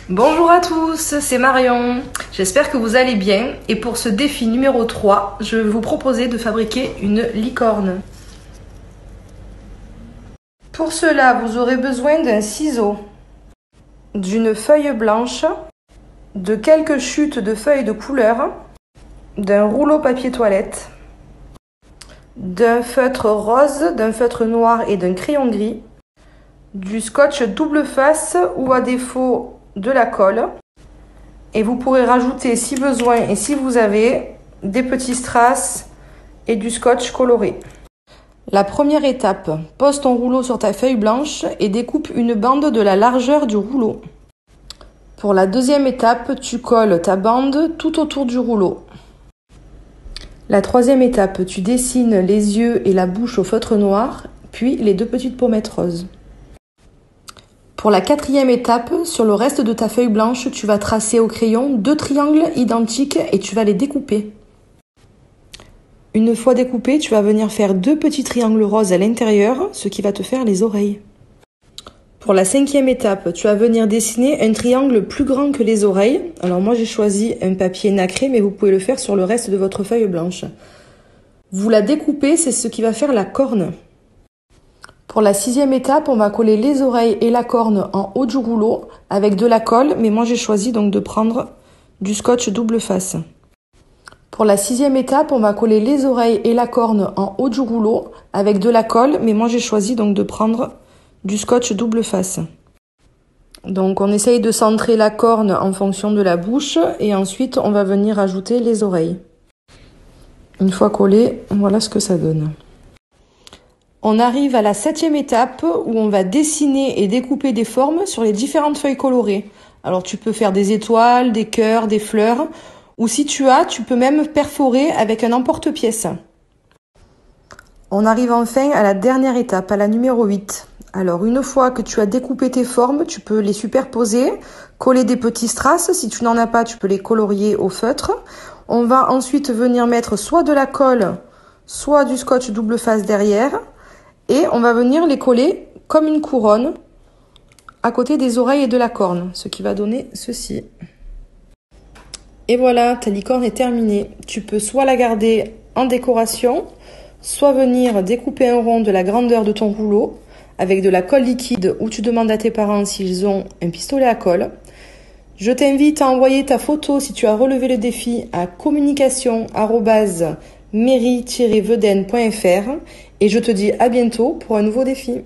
Bonjour à tous, c'est Marion. J'espère que vous allez bien et pour ce défi numéro 3, je vais vous proposer de fabriquer une licorne. Pour cela, vous aurez besoin d'un ciseau, d'une feuille blanche, de quelques chutes de feuilles de couleur, d'un rouleau papier toilette, d'un feutre rose, d'un feutre noir et d'un crayon gris, du scotch double face ou à défaut de la colle. Et vous pourrez rajouter, si besoin et si vous avez, des petits strass et du scotch coloré. La première étape, pose ton rouleau sur ta feuille blanche et découpe une bande de la largeur du rouleau. Pour la deuxième étape, tu colles ta bande tout autour du rouleau. La troisième étape, tu dessines les yeux et la bouche au feutre noir, puis les deux petites pommettes roses. Pour la quatrième étape, sur le reste de ta feuille blanche, tu vas tracer au crayon 2 triangles identiques et tu vas les découper. Une fois découpés, tu vas venir faire 2 petits triangles roses à l'intérieur, ce qui va te faire les oreilles. Pour la cinquième étape, tu vas venir dessiner un triangle plus grand que les oreilles. Alors moi j'ai choisi un papier nacré, mais vous pouvez le faire sur le reste de votre feuille blanche. Vous la découpez, c'est ce qui va faire la corne. Pour la sixième étape, on va coller les oreilles et la corne en haut du rouleau avec de la colle, mais moi j'ai choisi donc de prendre du scotch double face. Pour la sixième étape, on va coller les oreilles et la corne en haut du rouleau avec de la colle, mais moi j'ai choisi donc de prendre du scotch double face. Donc on essaye de centrer la corne en fonction de la bouche et ensuite on va venir ajouter les oreilles. Une fois collé, voilà ce que ça donne. On arrive à la septième étape où on va dessiner et découper des formes sur les différentes feuilles colorées. Alors tu peux faire des étoiles, des cœurs, des fleurs, ou si tu peux même perforer avec un emporte-pièce. On arrive enfin à la dernière étape, à la numéro 8. Alors une fois que tu as découpé tes formes, tu peux les superposer, coller des petits strass. Si tu n'en as pas, tu peux les colorier au feutre. On va ensuite venir mettre soit de la colle, soit du scotch double face derrière. Et on va venir les coller comme une couronne à côté des oreilles et de la corne, ce qui va donner ceci. Et voilà, ta licorne est terminée. Tu peux soit la garder en décoration, soit venir découper un rond de la grandeur de ton rouleau avec de la colle liquide ou tu demandes à tes parents s'ils ont un pistolet à colle. Je t'invite à envoyer ta photo si tu as relevé le défi à communication@mairie-vedène.fr et je te dis à bientôt pour un nouveau défi.